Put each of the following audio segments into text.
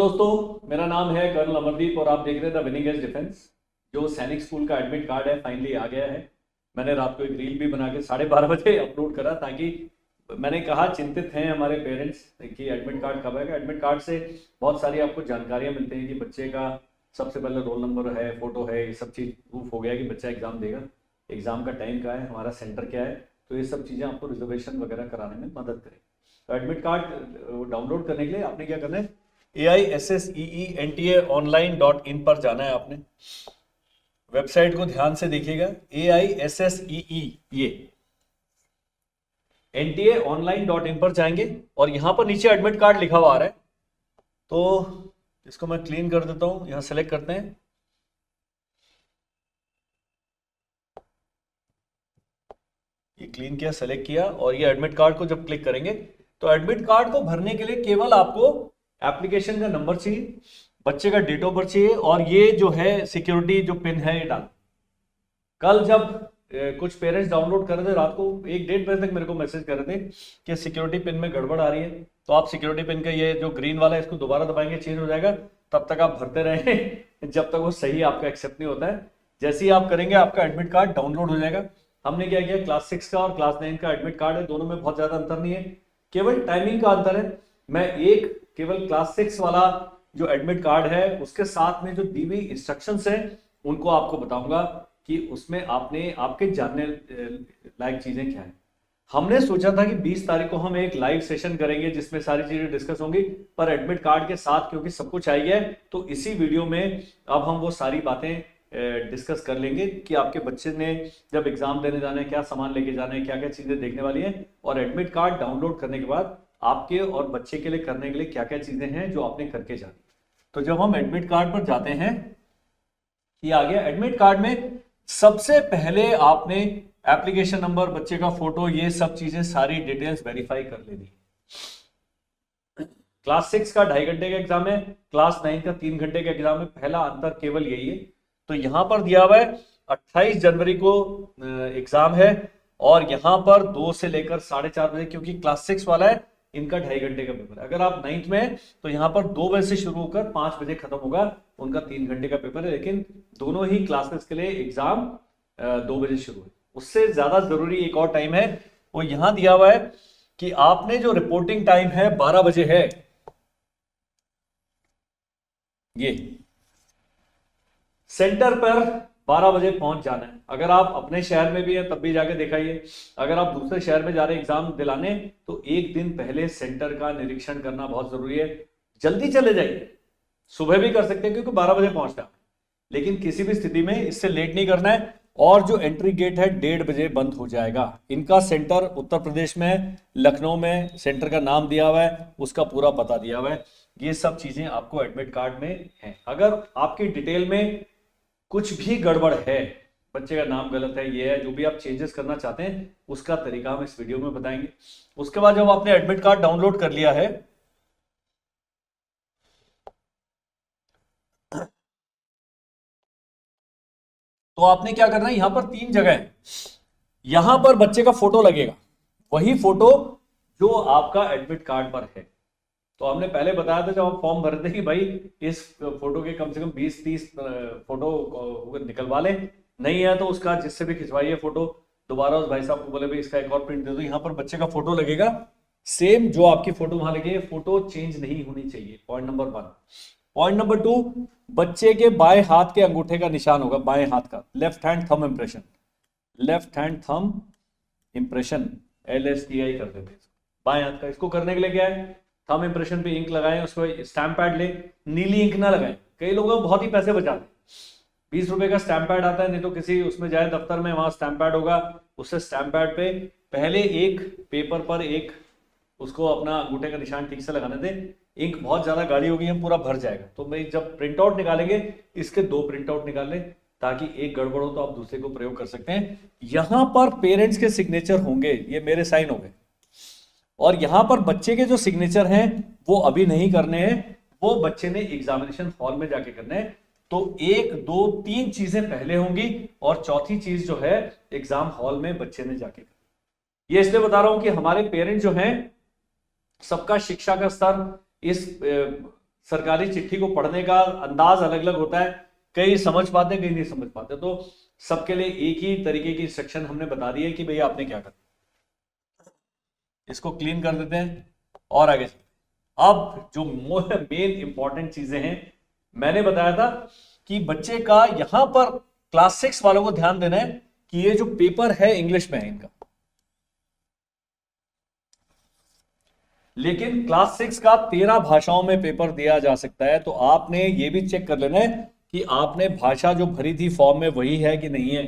दोस्तों, मेरा नाम है कर्नल अमरदीप और आप देख रहे हैं द विनिंग एज डिफेंस। जो सैनिक स्कूल का एडमिट कार्ड है फाइनली आ गया है। मैंने रात को एक रील भी बना के 12:30 बजे अपलोड करा, ताकि मैंने कहा चिंतित हैं हमारे पेरेंट्स कि एडमिट कार्ड कब आएगा। एडमिट कार्ड से बहुत सारी आपको जानकारियां मिलती हैं कि बच्चे का सबसे पहले रोल नंबर है, फोटो है, ये सब चीज़ प्रूफ हो गया कि बच्चा एग्जाम देगा, एग्जाम का टाइम क्या है, हमारा सेंटर क्या है। तो ये सब चीज़ें आपको रिजर्वेशन वगैरह कराने में मदद करें। तो एडमिट कार्ड डाउनलोड करने के लिए आपने क्या करना है, AISSEENTA online.in पर जाना है। आपने वेबसाइट को ध्यान से देखिएगा, AISSEE ये NTA online.in पर जाएंगे और यहां पर नीचे एडमिट कार्ड लिखा हुआ आ रहा है। तो इसको मैं क्लीन कर देता हूं, यहां सेलेक्ट करते हैं। ये क्लीन किया, सेलेक्ट किया और ये एडमिट कार्ड को जब क्लिक करेंगे तो एडमिट कार्ड को भरने के लिए केवल आपको एप्लीकेशन का नंबर चाहिए, बच्चे का डेट ऑफ बर्थ चाहिए और ये जो है सिक्योरिटी जो पिन है ये डाल। कल जब कुछ पेरेंट्स डाउनलोड कर रहे थे रात को 1-1:30 बजे तक मेरे को मैसेज कर रहे थे कि सिक्योरिटी पिन में गड़बड़ आ रही है, तो आप सिक्योरिटी पिन का ये जो ग्रीन वाला है इसको दोबारा दबाएंगे, चेंज हो जाएगा। तब तक आप भरते रहें जब तक वो सही आपका एक्सेप्ट नहीं होता है। जैसे ही आप करेंगे आपका एडमिट कार्ड डाउनलोड हो जाएगा। हमने क्या किया, क्लास 6 का और क्लास 9 का एडमिट कार्ड है, दोनों में बहुत ज्यादा अंतर नहीं है, केवल टाइमिंग का अंतर है। मैं केवल क्लास 6 वाला जो एडमिट कार्ड है उसके साथ में जो दी हुई इंस्ट्रक्शंस है उनको आपको बताऊंगा कि उसमें आपके जानने लायक चीजें क्या है। हमने सोचा था कि 20 तारीख को हम एक लाइव सेशन करेंगे जिसमें सारी चीजें डिस्कस होंगी, पर एडमिट कार्ड के साथ क्योंकि सब कुछ आई है तो इसी वीडियो में अब हम वो सारी बातें डिस्कस कर लेंगे कि आपके बच्चे ने जब एग्जाम देने जाना है क्या सामान लेके जाना है, क्या क्या चीजें देखने वाली हैं, और एडमिट कार्ड डाउनलोड करने के बाद आपके और बच्चे के लिए करने के लिए क्या क्या चीजें हैं जो आपने करके जानी। तो जब हम एडमिट कार्ड पर जाते हैं, ये आ गया। एडमिट कार्ड में सबसे पहले आपने एप्लीकेशन नंबर, बच्चे का फोटो, ये सब चीजें सारी डिटेल्स वेरीफाई कर लेनी। क्लास 6 का 2.5 घंटे का एग्जाम है, क्लास 9 का 3 घंटे का एग्जाम है। पहला अंतर केवल यही है। तो यहां पर दिया हुआ है 28 जनवरी को एग्जाम है और यहां पर 2 से लेकर 4:30 बजे, क्योंकि क्लास 6 वाला है इनका 2.5 घंटे का पेपर है। अगर आप 9th में है तो यहाँ पर 2 बजे से शुरू होकर 5 बजे खत्म होगा, उनका 3 घंटे का पेपर है। लेकिन दोनों ही क्लासेस के लिए एग्जाम 2 बजे शुरू है। उससे ज्यादा जरूरी एक और टाइम है, वो यहां दिया हुआ है कि आपने जो रिपोर्टिंग टाइम है 12 बजे है। ये सेंटर पर 12 बजे पहुंच जाना है। अगर आप अपने शहर में भी हैं तब भी जाके दिखाइए, अगर आप दूसरे शहर में जा रहे हैं एग्जाम दिलाने तो एक दिन पहले सेंटर का निरीक्षण करना बहुत जरूरी है। जल्दी चले जाइए, सुबह भी कर सकते हैं क्योंकि 12 बजे पहुंचना, लेकिन किसी भी स्थिति में इससे लेट नहीं करना है। और जो एंट्री गेट है 1:30 बजे बंद हो जाएगा। इनका सेंटर उत्तर प्रदेश में लखनऊ में सेंटर का नाम दिया हुआ है, उसका पूरा पता दिया हुआ है। ये सब चीजें आपको एडमिट कार्ड में है। अगर आपकी डिटेल में कुछ भी गड़बड़ है, बच्चे का नाम गलत है, ये है, जो भी आप चेंजेस करना चाहते हैं उसका तरीका हम इस वीडियो में बताएंगे। उसके बाद जब आपने एडमिट कार्ड डाउनलोड कर लिया है तो आपने क्या करना है, यहां पर 3 जगह है। यहां पर बच्चे का फोटो लगेगा, वही फोटो जो आपका एडमिट कार्ड पर है। तो हमने पहले बताया था जब आप फॉर्म भरते थे कि भाई इस फोटो के कम से कम 20-30 फोटो निकलवा लें, नहीं है तो उसका जिससे भी खिंचवाइए फोटो, दोबारा उस भाई साहब को बोले भाई इसका एक और प्रिंट दे दो। यहाँ पर बच्चे का फोटो लगेगा, सेम जो आपकी फोटो वहां लगी है, फोटो चेंज नहीं होनी चाहिए। Point number 1। पॉइंट नंबर 2, बच्चे के बाएं हाथ के अंगूठे का निशान होगा, बाएं हाथ का, left hand thumb impression, left hand thumb impression, LSTI कर देते हैं बाएं हाथ का। इसको करने के लिए क्या है, थंब इंप्रेशन पे इंक लगाएं, उसको स्टैम्प पैड ले, नीली इंक ना लगाएं। कई लोग बहुत ही पैसे बचाते हैं, 20 रुपए का स्टैम्प पैड आता है, नहीं तो किसी उसमें जाए दफ्तर में, वहां स्टैम्प पैड होगा, उससे स्टैम्प पैड पे पहले एक पेपर पर एक उसको अपना अंगूठे का निशान ठीक से लगाने दें। इंक बहुत ज्यादा गाढ़ी होगी, हम पूरा भर जाएगा। तो भाई जब प्रिंट आउट निकालेंगे इसके 2 प्रिंट आउट निकाल लें, ताकि एक गड़बड़ हो तो आप दूसरे को प्रयोग कर सकते हैं। यहां पर पेरेंट्स के सिग्नेचर होंगे, ये मेरे साइन हो गए, और यहां पर बच्चे के जो सिग्नेचर हैं वो अभी नहीं करने हैं, वो बच्चे ने एग्जामिनेशन हॉल में जाके करने हैं। तो 1, 2, 3 चीजें पहले होंगी और चौथी चीज जो है एग्जाम हॉल में बच्चे ने जाके करनी। ये इसलिए बता रहा हूं कि हमारे पेरेंट्स जो हैं सबका शिक्षा का स्तर इस सरकारी चिट्ठी को पढ़ने का अंदाज अलग अलग होता है, कई समझ पाते कई नहीं समझ पाते। तो सबके लिए एक ही तरीके की इंस्ट्रक्शन हमने बता दी है कि भैया आपने क्या करना। इसको क्लीन कर देते हैं और आगे चलते हैं। अब जो मेन इंपॉर्टेंट चीजें हैं, मैंने बताया था कि बच्चे का यहां पर क्लास 6 वालों को ध्यान देना है कि ये जो पेपर है इंग्लिश में है इनका, लेकिन क्लास 6 का 13 भाषाओं में पेपर दिया जा सकता है। तो आपने ये भी चेक कर लेना है कि आपने भाषा जो भरी थी फॉर्म में वही है कि नहीं है।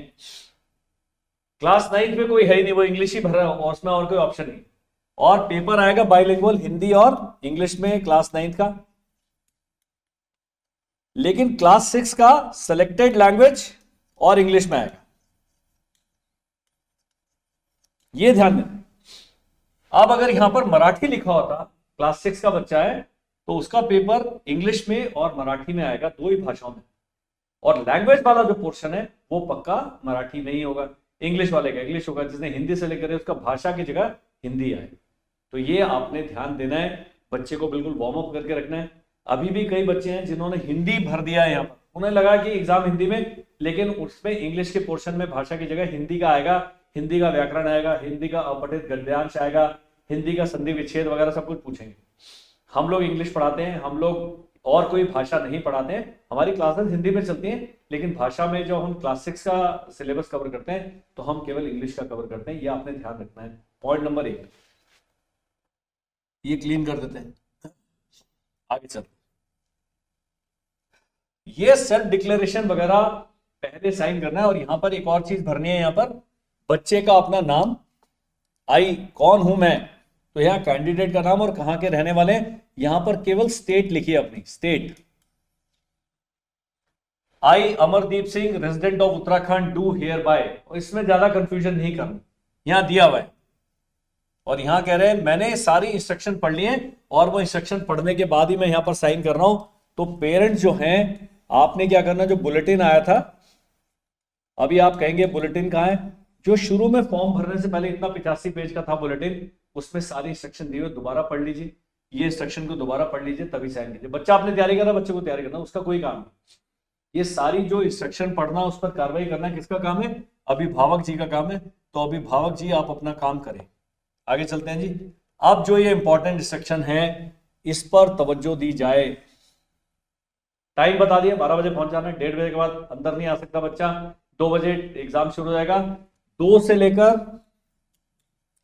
क्लास 9 में कोई है ही नहीं, वो इंग्लिश ही भर रहा है और उसमें और कोई ऑप्शन नहीं। और पेपर आएगा बाइलिंगुअल हिंदी और इंग्लिश में क्लास 9 का, लेकिन क्लास 6 का सिलेक्टेड लैंग्वेज और इंग्लिश में आएगा, ये ध्यान देना। अब अगर यहां पर मराठी लिखा होता, क्लास 6 का बच्चा है तो उसका पेपर इंग्लिश में और मराठी में आएगा, दो ही भाषाओं में। और लैंग्वेज वाला जो पोर्शन है वो पक्का मराठी में ही होगा, इंग्लिश वाले का इंग्लिश होगा, जिसने हिंदी से लेकर उसका भाषा की जगह हिंदी आएगी। तो ये आपने ध्यान देना है, बच्चे को बिल्कुल वार्म अप करके रखना है। अभी भी कई बच्चे हैं जिन्होंने हिंदी भर दिया है यहाँ पर, उन्हें लगा कि एग्जाम हिंदी में, लेकिन उसमें इंग्लिश के पोर्शन में भाषा की जगह हिंदी का आएगा, हिंदी का व्याकरण आएगा, हिंदी का अपठित गद्यांश आएगा, हिंदी का संधि विच्छेद वगैरह सब कुछ पूछेंगे। हम लोग इंग्लिश पढ़ाते हैं, हम लोग और कोई भाषा नहीं पढ़ाते हैं, हमारी क्लासेस हिंदी में चलती हैं, लेकिन भाषा में जो हम क्लास 6 का सिलेबस कवर करते हैं तो हम केवल इंग्लिश का कवर करते हैं। ये आपने ध्यान रखना है। पॉइंट नंबर 1 ये क्लीन कर देते हैं, आगे चल। ये सेल्फ डिक्लेरेशन वगैरह पहले साइन करना है। और यहां पर एक और चीज भरनी है, यहां पर बच्चे का अपना नाम, आई कौन हूं मैं, तो यहां कैंडिडेट का नाम और कहां के रहने वाले, यहां पर केवल स्टेट लिखिए अपनी state. I Amardeep Singh resident of Uttarakhand do here bye, इसमें ज्यादा कंफ्यूजन नहीं करना, यहां दिया हुआ है। और यहां कह रहे हैं मैंने सारी इंस्ट्रक्शन पढ़ ली है और वो इंस्ट्रक्शन पढ़ने के बाद ही मैं यहां पर साइन कर रहा हूं। तो पेरेंट्स जो हैं, आपने क्या करना, जो बुलेटिन आया था, अभी आप कहेंगे बुलेटिन कहां है, जो शुरू में फॉर्म भरने से पहले इतना 85 पेज का था बुलेटिन, उसमें सारी इंस्ट्रक्शन दी हुई, दोबारा पढ़ लीजिए, ये इंस्ट्रक्शन को दोबारा पढ़ लीजिए तभी साइन कीजिए। बच्चा आपने तैयारी करना, बच्चे को तैयारी करना, उसका कोई काम नहीं। ये सारी जो इंस्ट्रक्शन पढ़ना उस पर कार्रवाई करना किसका काम है, अभिभावक जी का काम है। तो अभिभावक जी आप अपना काम करें। आगे चलते हैं जी। अब जो ये इंपॉर्टेंट इंस्ट्रक्शन है इस पर तवज्जो दी जाए। टाइम बता दिया, 12 बजे पहुंच जाना है, 1:30 बजे के बाद अंदर नहीं आ सकता बच्चा, 2 बजे एग्जाम शुरू हो जाएगा, 2 से लेकर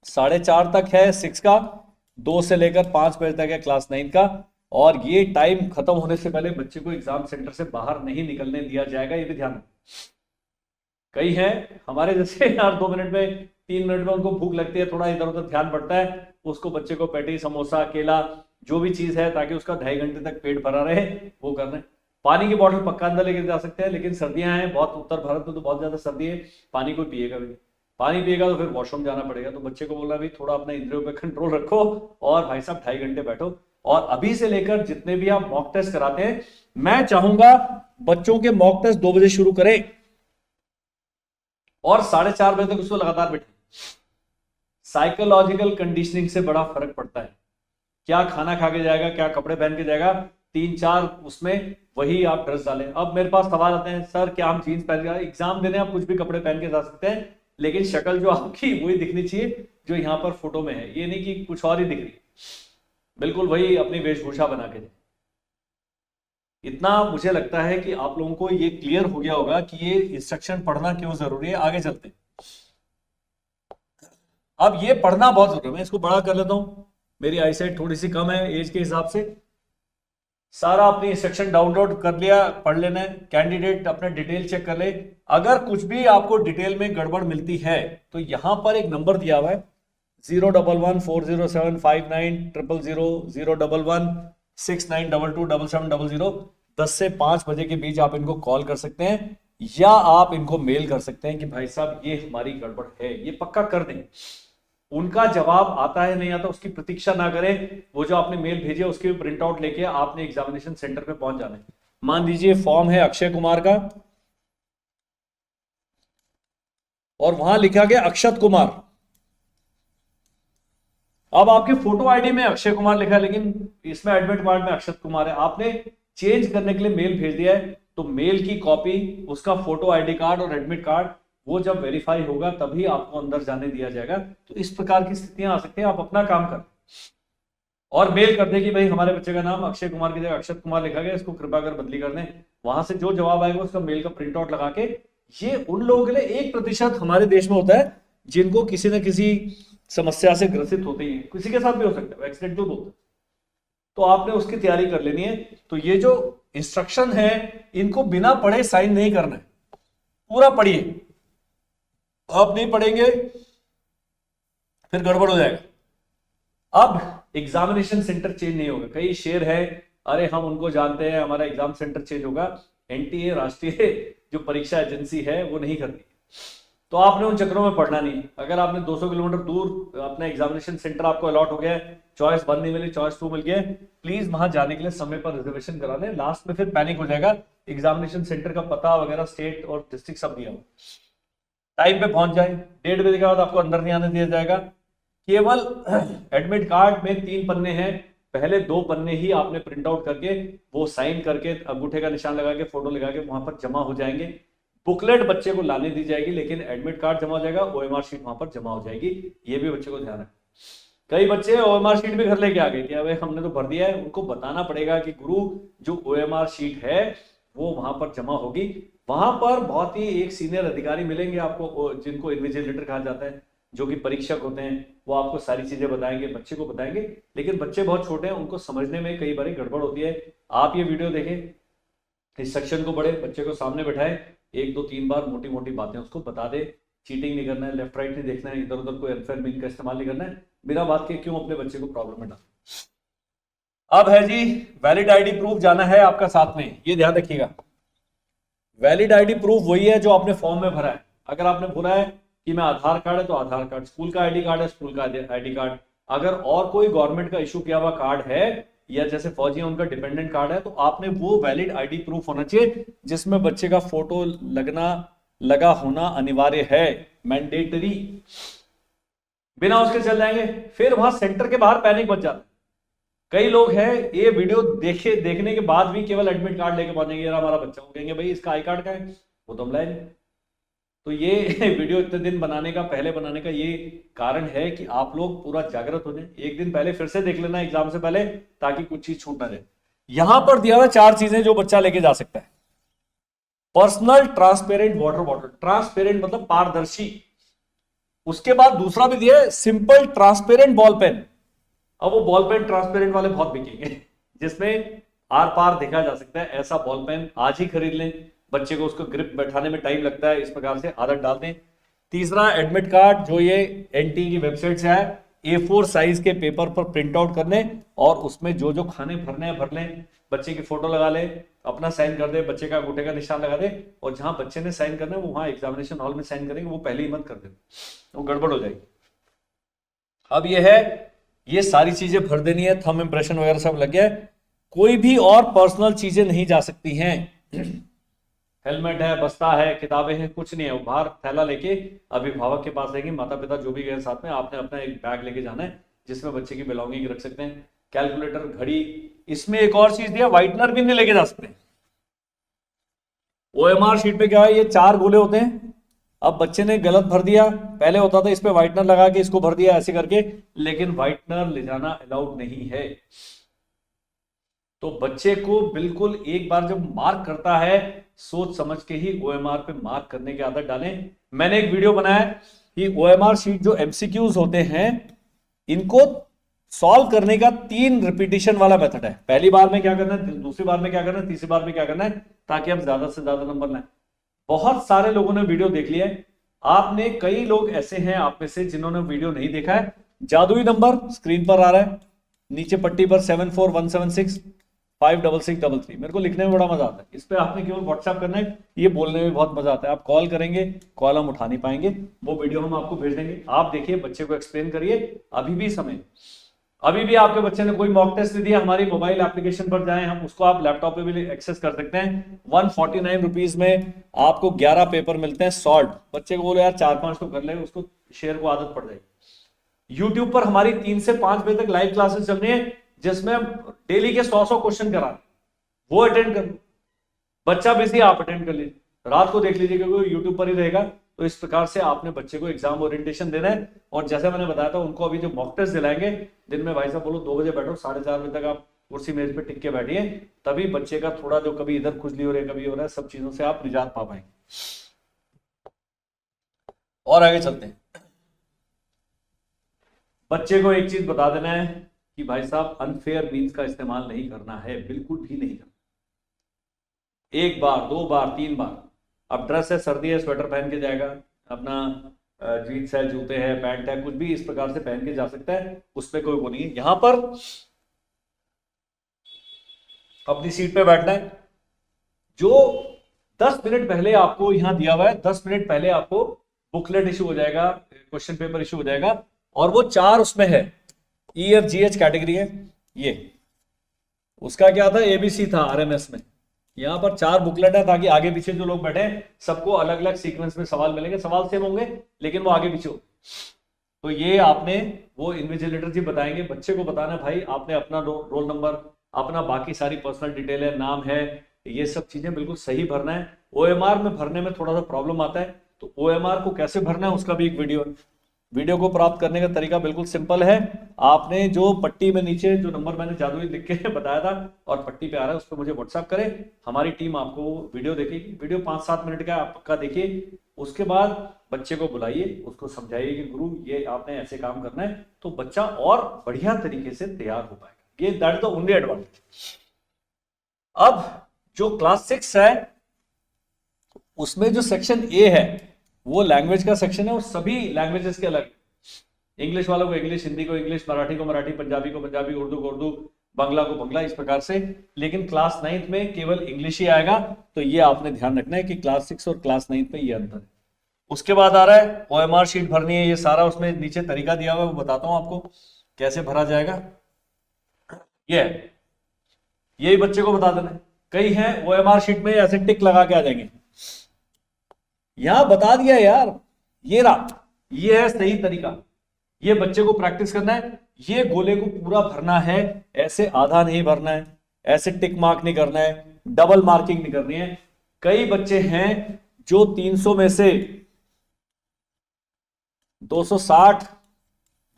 4:30 तक है 6 का, 2 से लेकर 5 बजे तक है क्लास 9 का। और ये टाइम खत्म होने से पहले बच्चे को एग्जाम सेंटर से बाहर नहीं निकलने दिया जाएगा, ये भी ध्यान। कई हैं हमारे जैसे यार 2 मिनट में 3 मिनट में उनको भूख लगती है, थोड़ा इधर उधर ध्यान बढ़ता है, उसको बच्चे को पैटी समोसा केला जो भी चीज है ताकि उसका 2.5 घंटे तक पेट भरा रहे वो करना है। पानी की बोतल पक्का अंदर लेके जा सकते हैं, लेकिन सर्दियां हैं बहुत, उत्तर भारत में तो बहुत ज्यादा सर्दी है, पानी कोई पिएगा भी, पानी पिएगा तो फिर वॉशरूम जाना पड़ेगा। तो बच्चे को बोलना भी थोड़ा अपने इंद्रियों पे कंट्रोल रखो और भाई साहब 2.5 घंटे बैठो। और अभी से लेकर जितने भी आप मॉक टेस्ट कराते हैं, मैं चाहूंगा बच्चों के मॉक टेस्ट 2 बजे शुरू करें और 4:30 बजे तक उसको लगातार बैठे। साइकोलॉजिकल कंडीशनिंग से बड़ा फर्क पड़ता है, क्या खाना खा के जाएगा, क्या कपड़े पहन के जाएगा, 3-4 उसमें वही आप ड्रेस डालें। अब मेरे पास सवाल आते हैं, सर क्या हम जीन्स पहन के, एग्जाम देने आप कुछ भी कपड़े पहन के जा सकते हैं, लेकिन शक्ल जो आपकी वही दिखनी चाहिए जो यहाँ पर फोटो में है, ये नहीं कि कुछ और ही दिख रही, बिल्कुल वही अपनी वेशभूषा बना के। इतना मुझे लगता है कि आप लोगों को ये क्लियर हो गया होगा कि ये इंस्ट्रक्शन पढ़ना क्यों जरूरी है। आगे चलते हैं। अब ये पढ़ना बहुत जरूरी है, मैं इसको बड़ा कर लेता हूं, मेरी आईसाइट थोड़ी सी कम है एज के हिसाब से। सारा अपनी इंस्ट्रक्शन डाउनलोड कर लिया, पढ़ लेना है, कैंडिडेट अपने डिटेल चेक कर ले। अगर कुछ भी आपको डिटेल में गड़बड़ मिलती है तो यहां पर एक नंबर दिया हुआ है 011407590001169227700। 10 से 5 बजे के बीच आप इनको कॉल कर सकते हैं या आप इनको मेल कर सकते हैं कि भाई साहब ये हमारी गड़बड़ है, ये पक्का कर दें। उनका जवाब आता है नहीं आता उसकी प्रतीक्षा ना करें, वो जो आपने मेल भेजे उसके प्रिंट आउट लेके आपने एग्जामिनेशन सेंटर पे पहुंच जाना है। मान लीजिए फॉर्म है अक्षय कुमार का और वहां लिखा गया अक्षत कुमार, अब आपके फोटो आईडी में अक्षय कुमार लिखा है, लेकिन इसमें एडमिट कार्ड में अक्षत कुमार है। आपने चेंज करने के लिए मेल भेज दिया है, तो मेल की कॉपी, उसका फोटो आईडी कार्ड और एडमिट कार्ड, वो जब वेरीफाई होगा तभी आपको अंदर जाने दिया जाएगा। तो इस प्रकार की स्थितियां आ सकती हैं। आप अपना काम कर और मेल कर दे कि भाई हमारे बच्चे का नाम अक्षय कुमार की जगह अक्षत कुमार लिखा गया, इसको कृपा कर बदली कर दें। वहां से जो जवाब आएगा उसका मेल का प्रिंट आउट लगा के, ये उन लोगों के लिए 1% हमारे देश में होता है जिनको किसी न किसी समस्या से ग्रसित होते ही, किसी के साथ भी हो सकता है, एक्सीडेंटल बोलते हैं। तो आपने उसकी तैयारी कर लेनी है। तो ये जो इंस्ट्रक्शन है इनको बिना पढ़े साइन नहीं करना है, पूरा पढ़िए। आप नहीं पढ़ेंगे फिर गड़बड़ हो जाएगा। अब एग्जामिनेशन सेंटर चेंज नहीं होगा। कई शेर है, अरे हम उनको जानते हैं, हमारा एग्जाम सेंटर चेंज होगा। एनटीए, राष्ट्रीय जो परीक्षा एजेंसी है, वो नहीं करती। तो आपने उन चक्रों में पढ़ना नहीं है। अगर आपने 200 किलोमीटर दूर अपना एग्जामिनेशन सेंटर आपको अलॉट हो गया है, चॉइस 1 नहीं मिली, चॉइस 2 मिल गया, प्लीज वहां जाने के लिए समय पर रिजर्वेशन करा लें। लास्ट में फिर पैनिक हो जाएगा। एग्जामिनेशन सेंटर का पता वगैरह, स्टेट और डिस्ट्रिक्ट सब दिया हो, टाइम पे पहुंच जाए। 1:30 बजे के बाद आपको अंदर नहीं आने दिया जाएगा। केवल एडमिट कार्ड में 3 पन्ने हैं, पहले 2 पन्ने ही आपने प्रिंट आउट करके वो साइन करके अंगूठे का निशान लगा के फोटो लगा के वहां पर जमा हो जाएंगे। बुकलेट बच्चे को लाने दी जाएगी, लेकिन एडमिट कार्ड जमा हो जाएगा, ओएमआर शीट वहां पर जमा हो जाएगी। ये भी बच्चे को ध्यान रखना। कई बच्चे ओएमआर शीट भी घर लेके आ गए कि अबे हमने तो भर दिया है। उनको बताना पड़ेगा कि गुरु जो ओएमआर शीट है वो वहां पर जमा होगी। वहां पर बहुत ही एक सीनियर अधिकारी मिलेंगे आपको, जिनको इन्विजिलेटर कहा जाता है, जो कि परीक्षक होते हैं। वो आपको सारी चीजें बताएंगे, बच्चे को बताएंगे। लेकिन बच्चे बहुत छोटे हैं, उनको समझने में कई बार गड़बड़ होती है। आप ये वीडियो देखें, इस सेक्शन को पढ़े, बच्चे को सामने बैठाए, 1 2 3 बार मोटी मोटी बातें उसको बता दे। चीटिंग नहीं करना है, लेफ्ट राइट नहीं देखना है, इधर उधर कोई अनफेयर मीन का इस्तेमाल नहीं करना है। बिना बात के क्यों अपने बच्चे को प्रॉब्लम में डाल। अब है जी वैलिड आईडी प्रूफ जाना है आपका साथ में, ये ध्यान रखिएगा। वैलिड आईडी प्रूफ वही है जो आपने फॉर्म में भरा है। अगर आपने भरा है कि मैं आधार कार्ड है तो आधार कार्ड, स्कूल का आईडी कार्ड है स्कूल का आईडी कार्ड। अगर और कोई गवर्नमेंट का इशू किया हुआ कार्ड है, या जैसे फौजी उनका डिपेंडेंट कार्ड है, तो आपने वो वैलिड आईडी प्रूफ होना चाहिए जिसमें बच्चे का फोटो लगा होना अनिवार्य है, मैंडेटरी। बिना उसके चल जाएंगे, फिर वहां सेंटर के बाहर पैनिक मच जाता है। कई लोग हैं ये वीडियो देखने के बाद भी केवल एडमिट कार्ड लेके पहुंचेंगे, यार हमारा बच्चा को कहेंगे भाई इसका आई कार्ड का है, वो तो हम लाएंगे। तो ये वीडियो इतने दिन पहले बनाने का ये कारण है कि आप लोग पूरा जागृत हो जाए। एक दिन पहले फिर से देख लेना एग्जाम से पहले, ताकि कुछ चीज छूट ना जाए। यहां पर दिया हुआ 4 चीजें जो बच्चा लेके जा सकता है। Personal transparent water bottle, transparent मतलब पारदर्शी। उसके बाद दूसरा भी दिया है सिंपल ट्रांसपेरेंट बॉल पेन। अब वो बॉल पेन ट्रांसपेरेंट वाले बहुत बिकेंगे, जिसमें आर पार देखा जा सकता है। ऐसा बॉल पेन आज ही खरीद लें। बच्चे को उसको ग्रिप बैठाने में टाइम लगता है, इस प्रकार से आदत डाल दें। तीसरा एडमिट कार्ड, जो ये एनटी की वेबसाइट से है, A4 साइज के पेपर पर प्रिंट आउट कर लें और उसमें जो जो खाने भरने हैं भर लें। बच्चे की फोटो लगा ले, अपना साइन कर दे, बच्चे का अंगूठे का निशान लगा दे, और जहां बच्चे ने साइन करना है वो वहां एग्जामिनेशन हॉल में साइन करेंगे, वो पहले ही मत कर दे, वो गड़बड़ हो जाएगी। अब ये है, ये सारी चीजें भर देनी है, थंब इंप्रेशन वगैरह सब लग गया है। कोई भी और पर्सनल चीजें नहीं जा सकती हैं। हेलमेट है, बस्ता है, किताबें हैं, कुछ नहीं है। वो बाहर थैला लेके अभिभावक के पास रहेंगे, माता पिता जो भी गए साथ में, आपने अपना एक बैग लेके जाना है जिसमें बच्चे की बिलोंगिंग रख सकते हैं। कैलकुलेटर, घड़ी। इसमें एक और चीज दिया, व्हाइटनर भी नहीं लेके जा सकते। ओएमआर शीट पे क्या है, ये 4 गोले होते हैं। अब बच्चे ने गलत भर दिया, पहले होता था इस पे व्हाइटनर लगा के इसको भर दिया ऐसे करके, लेकिन व्हाइटनर ले जाना अलाउड नहीं है। तो बच्चे को बिल्कुल एक बार जब मार्क करता है, सोच समझ के ही ओएमआर पे मार्क करने की आदत डालें। मैंने एक वीडियो बनाया कि ओएमआर शीट जो एमसीक्यूज होते हैं, इनको सॉल्व करने का 3 रिपीटिशन वाला मेथड है। पहली बार में क्या करना है, दूसरी बार में क्या करना है, तीसरी बार में क्या करना है, ताकि आप ज्यादा से ज्यादा नंबर लाएं। बहुत सारे लोगों ने वीडियो देख लिया है। आपने, कई लोग ऐसे हैं आप में से जिन्होंने वीडियो नहीं देखा है। जादुई नंबर स्क्रीन पर आ रहा है, नीचे पट्टी पर 74176 56633। मेरे को लिखने में बड़ा मजा आता है। इस पे आपने केवल व्हाट्सएप करना है, ये बोलने में बहुत मजा आता है। आप कॉल करेंगे, कॉल हम उठा नहीं पाएंगे, वो वीडियो हम आपको भेज देंगे। आप देखिए, बच्चे को एक्सप्लेन करिए। अभी भी समय, अभी भी आपके बच्चे ने कोई मॉक टेस्ट दिया, हमारी मोबाइल एप्लीकेशन पर जाएं, हम उसको आप लैपटॉप पे भी एक्सेस कर सकते हैं। 149 रुपीज में आपको 11 पेपर मिलते हैं सॉल्व। बच्चे को बोलो यार 4-5 तो कर ले, उसको शेयर को आदत पड़ जाएगी। यूट्यूब पर हमारी 3 से 5 बजे तक लाइव क्लासेस चल रही है, जिसमें हम डेली के 100 क्वेश्चन करा, वो अटेंड कर लो। बच्चा बिजी, आप अटेंड कर लीजिए, रात को देख लीजिए क्योंकि यूट्यूब पर ही रहेगा। तो इस प्रकार से आपने बच्चे को एग्जाम ओरिएंटेशन देना है। और जैसे मैंने बताया था, उनको अभी जो मॉक टेस्ट दिलाएंगे, दिन में भाई साहब बोलो 2 बजे बैठो, 4:30 बजे तक आप कुर्सी मेज पे टिक के बैठिए, तभी बच्चे का थोड़ा जो कभी इधर खुजली हो रही है, कभी हो रहा है, सब चीजों से आप निजात पा पाएंगे। और आगे चलते हैं। बच्चे को एक चीज बता देना है कि भाई साहब अनफेयर मीन्स का इस्तेमाल नहीं करना है, बिल्कुल भी नहीं करना। 1 बार 2 बार 3 बार, अब ड्रेस है, सर्दी है, स्वेटर पहन के जाएगा, अपना जीन्स है, जूते हैं, पैंट है, कुछ भी इस प्रकार से पहन के जा सकता है, उसमें कोई वो नहीं है। यहां पर अपनी सीट पे बैठना है। जो 10 मिनट पहले आपको यहां दिया हुआ है, 10 मिनट पहले आपको बुकलेट इशू हो जाएगा, क्वेश्चन पेपर इशू हो जाएगा, और वो 4 उसमें है, EFGH कैटेगरी है। ये उसका क्या था, ABC था RMS में। यहां पर 4 बुकलेट है, ताकि आगे पीछे जो लोग बैठे सबको अलग अलग सीक्वेंस में सवाल मिलेंगे, सवाल सेम होंगे लेकिन वो आगे पीछे हो। तो ये आपने, वो इन्विजिलेटर जी बताएंगे, बच्चे को बताना भाई आपने अपना रोल नंबर, अपना बाकी सारी पर्सनल डिटेल है, नाम है, ये सब चीजें बिल्कुल सही भरना है। OMR में भरने में थोड़ा सा प्रॉब्लम आता है, तो OMR को कैसे भरना है उसका भी एक वीडियो है। वीडियो को प्राप्त करने का तरीका बिल्कुल सिंपल है। आपने जो पट्टी में नीचे जो नंबर मैंने जादुई लिख के बताया था और पट्टी पे आ रहा है, उस पर मुझे व्हाट्सएप करें, हमारी टीम आपको वीडियो देखेगी। वीडियो 5-7 मिनट का आपका देखिए, उसके बाद बच्चे को बुलाइए, उसको समझाइए कि गुरु ये आपने ऐसे काम करना है, तो बच्चा और बढ़िया तरीके से तैयार हो पाएगा। ये that is the only advantage. अब जो क्लास 6 है, उसमें जो सेक्शन A है वो लैंग्वेज का सेक्शन है, और सभी लैंग्वेजेस के अलग, इंग्लिश वालों को इंग्लिश, हिंदी को इंग्लिश, मराठी को मराठी, पंजाबी को पंजाबी, उर्दू को उर्दू, बांग्ला को बांग्ला, इस प्रकार से। लेकिन क्लास 9th में केवल इंग्लिश ही आएगा, तो ये आपने ध्यान रखना है कि क्लास 6 और क्लास 9th में ये अंतर है। उसके बाद आ रहा है OMR शीट भरनी है, ये सारा उसमें नीचे तरीका दिया हुआ है, वो बताता हूं आपको कैसे भरा जाएगा। ये यही बच्चे को बता देना है। कई हैं OMR शीट में ऐसे टिक लगा के आ जाएंगे, यहां बता दिया यार, ये रहा, ये है सही तरीका, ये बच्चे को प्रैक्टिस करना है। ये गोले को पूरा भरना है, ऐसे आधा नहीं भरना है, ऐसे टिक मार्क नहीं करना है, डबल मार्किंग नहीं करनी है। कई बच्चे हैं जो 300 में से 260,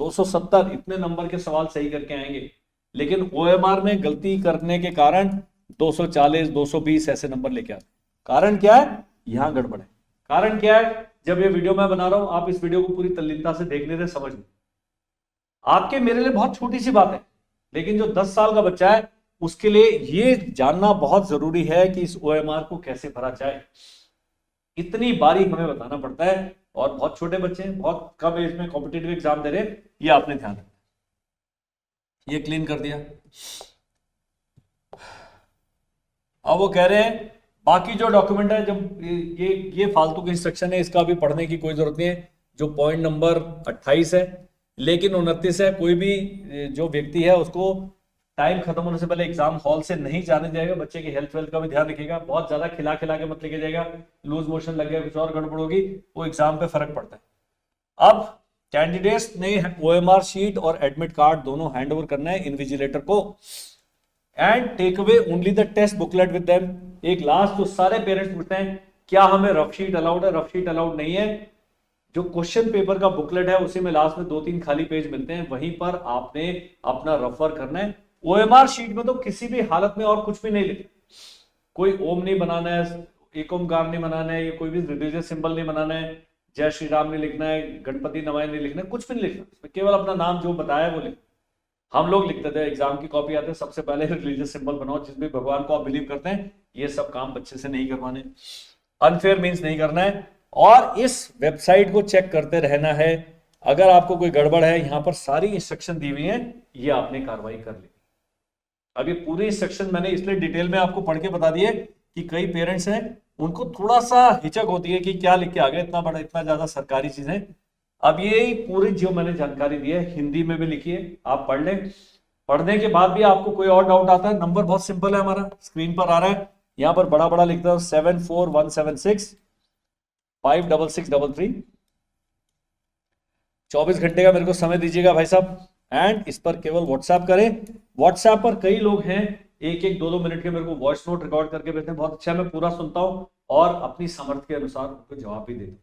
270 इतने नंबर के सवाल सही करके आएंगे, लेकिन OMR में गलती करने के कारण 240, 220 ऐसे नंबर लेके आते। कारण क्या है, यहां गड़बड़ है। कारण क्या है, जब ये वीडियो मैं बना रहा हूं, आप इस वीडियो को पूरी तल्लीनता से देख लेते, समझ लें। आपके मेरे लिए बहुत छोटी सी बात है, लेकिन जो 10 साल का बच्चा है उसके लिए ये जानना बहुत जरूरी है कि इस OMR को कैसे भरा जाए। इतनी बारीक हमें बताना पड़ता है, और बहुत छोटे बच्चे हैं, बहुत कम एज में कॉम्पिटिटिव एग्जाम दे रहे हैं, ये आपने ध्यान रखना। ये क्लीन कर दिया। अब वो कह रहे हैं बाकी जो डॉक्यूमेंट है, जब ये फालतू के इंस्ट्रक्शन है, इसका भी पढ़ने की कोई जरूरत नहीं है। जो पॉइंट नंबर 28 है, लेकिन 29 है, कोई भी जो व्यक्ति है उसको टाइम खत्म होने से पहले एग्जाम हॉल से नहीं जाने जाएगा। बच्चे की हेल्थ वेल्थ का भी ध्यान रखिएगा, बहुत ज्यादा खिला खिला के मत लेके जाएगा, लूज मोशन लग गया, कुछ और गड़बड़ होगी, वो एग्जाम पे फर्क पड़ता है। अब कैंडिडेट्स ने OMR शीट और एडमिट कार्ड दोनों हैंड ओवर करना है इन्विजिलेटर को, and take away only the test booklet with them. एक लास्ट जो सारे पेरेंट्स पूछते हैं, क्या हमें रफ शीट अलाउड है? रफ शीट अलाउड नहीं है। जो क्वेश्चन पेपर का बुकलेट है उसी में लास्ट में 2-3 खाली पेज मिलते हैं, वहीं पर आपने अपना रफर करना है। OMR शीट में तो किसी भी हालत में और कुछ भी नहीं लिखना, कोई ओम नहीं बनाना है, एक ओमकार नहीं बनाना है, कोई भी रिलीजियस सिंबल नहीं बनाना है, जय श्री राम नहीं लिखना है, गणपति नमः नहीं लिखना है, कुछ भी नहीं लिखना, केवल अपना नाम जो बताया वो लिखना। हम लोग लिखते थे, एग्जाम की कॉपी आते सबसे पहले रिलीजियस सिंबल बनाओ, जिस भी भगवान को आप बिलीव करते हैं। ये सब काम बच्चे से नहीं करवाने, अनफेयर मीन्स नहीं करना है, और इस वेबसाइट को चेक करते रहना है। अगर आपको कोई गड़बड़ है, यहां पर सारी इंस्ट्रक्शन दी हुई है, ये आपने कार्रवाई कर ली। अब ये पूरी इंस्ट्रक्शन मैंने इसलिए डिटेल में आपको पढ़ के बता दिए कि कई पेरेंट्स हैं उनको थोड़ा सा हिचक होती है कि क्या लिख के आ गए, इतना बड़ा, इतना ज्यादा सरकारी चीजें। अब ये पूरी जो मैंने जानकारी दी है हिंदी में भी लिखी है, आप पढ़ लें। पढ़ने के बाद भी आपको कोई और डाउट आता है, नंबर बहुत सिंपल है, हमारा स्क्रीन पर आ रहा है, यहां पर बड़ा बड़ा लिखता हूं 74176 56633। 24 घंटे का मेरे को समय दीजिएगा भाई साहब। एंड इस पर केवल व्हाट्सएप करें। व्हाट्सएप पर कई लोग हैं, एक एक दो दो मिनट के मेरे को वॉइस नोट रिकॉर्ड करके भेजते हैं, बहुत अच्छा, मैं पूरा सुनता हूँ और अपनी सामर्थ्य के अनुसार उनको जवाब भी देता हूँ।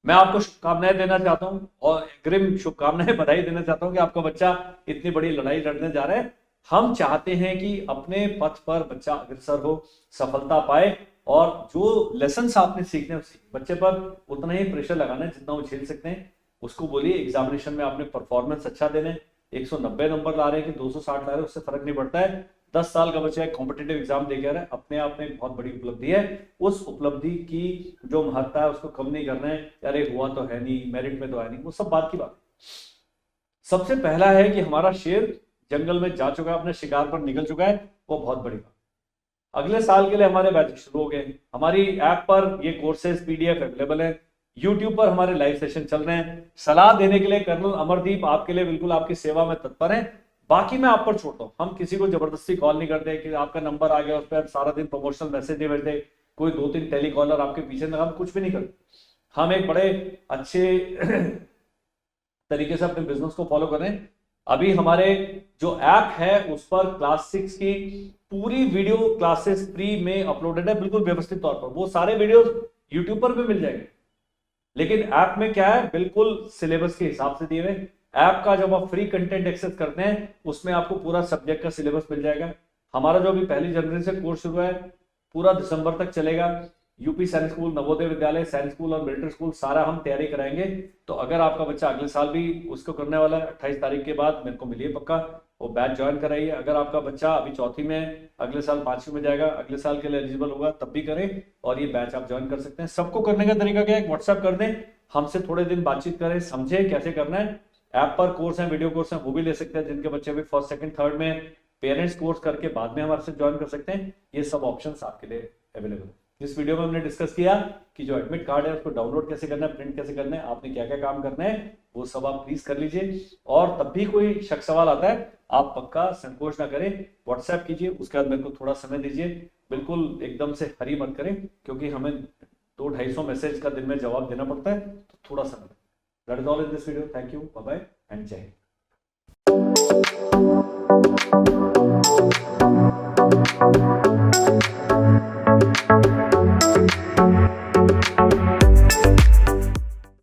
मैं आपको शुभकामनाएं देना चाहता हूं और अग्रिम शुभकामनाएं, बधाई देना चाहता हूं कि आपका बच्चा इतनी बड़ी लड़ाई लड़ने जा रहा है। हम चाहते हैं कि अपने पथ पर बच्चा अग्रसर हो, सफलता पाए, और जो लेसन आपने सीखने बच्चे पर उतना ही प्रेशर लगाना है जितना वो झेल सकते हैं। उसको बोलिए एग्जामिनेशन में आपने परफॉर्मेंस अच्छा देने, 190 नंबर ला रहे हैं कि 260 ला रहे हैं, उससे फर्क नहीं पड़ता है। 10 साल का बच्चा एक कॉम्पिटेटिव एग्जाम दे रहा है, अपने आप में एक बहुत बड़ी उपलब्धि है। उस उपलब्धि की जो महत्ता है उसको कम नहीं करना है, अरे हुआ तो है नहीं, मेरिट में तो है नहीं, वो सब बात की बात। सबसे पहला है कि हमारा शेर जंगल में जा चुका है, अपने शिकार पर निकल चुका है, वो बहुत बड़ी बात। अगले साल के लिए हमारे बैच शुरू हो गए। हमारी ऐप पर ये कोर्सेज पीडीएफ अवेलेबल है, यूट्यूब पर हमारे लाइव सेशन चल रहे हैं। सलाह देने के लिए कर्नल अमरदीप आपके लिए बिल्कुल आपकी सेवा में तत्पर है। बाकी मैं आप पर छोड़ता हूं, हम किसी को जबरदस्ती कॉल नहीं करते कि आपका नंबर आ गया उस पर सारा दिन प्रमोशनल मैसेज नहीं भेजते, कोई 2-3 टेलीकॉलर आपके पीछे लगा, हम कुछ भी नहीं करते। हम एक बड़े अच्छे तरीके से अपने बिजनेस को फॉलो कर रहे हैं। अभी हमारे जो ऐप है उस पर क्लास 6 की पूरी वीडियो क्लासेस फ्री में अपलोडेड है, बिल्कुल व्यवस्थित तौर पर। वो सारे वीडियोस यूट्यूब पर भी मिल जाएंगे, लेकिन ऐप में क्या है, बिल्कुल सिलेबस के हिसाब से दिए हुए। ऐप का जब आप फ्री कंटेंट एक्सेस करते हैं उसमें आपको पूरा सब्जेक्ट का सिलेबस मिल जाएगा। हमारा जो अभी 1 जनवरी से कोर्स शुरू है पूरा दिसंबर तक चलेगा। यूपी सैनिक स्कूल, नवोदय विद्यालय, सैनिक स्कूल और मिलिट्री स्कूल सारा हम तैयारी कराएंगे। तो अगर आपका बच्चा अगले साल भी उसको करने वाला है, 28 तारीख के बाद मेरे को मिलिए पक्का, वो बैच ज्वाइन कराइए। अगर आपका बच्चा अभी चौथी में, अगले साल 5वीं में जाएगा, अगले साल के लिए एलिजिबल होगा, तब भी करें और ये बैच आप ज्वाइन कर सकते हैं। सबको करने का तरीका क्या है, व्हाट्सएप कर दें, हमसे थोड़े दिन बातचीत करें, समझे कैसे करना है। ऐप पर कोर्स है, वीडियो कोर्स है, वो भी ले सकते हैं। जिनके बच्चे भी फर्स्ट सेकंड थर्ड में, पेरेंट्स कोर्स करके बाद में हमारे साथ ज्वाइन कर सकते हैं। ये सब ऑप्शंस आपके लिए अवेलेबल है। इस वीडियो में हमने डिस्कस किया कि जो एडमिट कार्ड है उसको डाउनलोड कैसे करना है, प्रिंट कैसे करना है, आपने क्या क्या काम करना है, वो सब आप प्लीज कर लीजिए। और तब भी कोई शक सवाल आता है आप पक्का संकोच ना करें, व्हाट्सएप कीजिए, उसके बाद मेरे को थोड़ा समय दीजिए। बिल्कुल एकदम से हरी मत करें, क्योंकि हमें 200-250 मैसेज का दिन में जवाब देना पड़ता है, तो थोड़ा समय। That is all in this video. Thank you, bye bye and जय हिंद।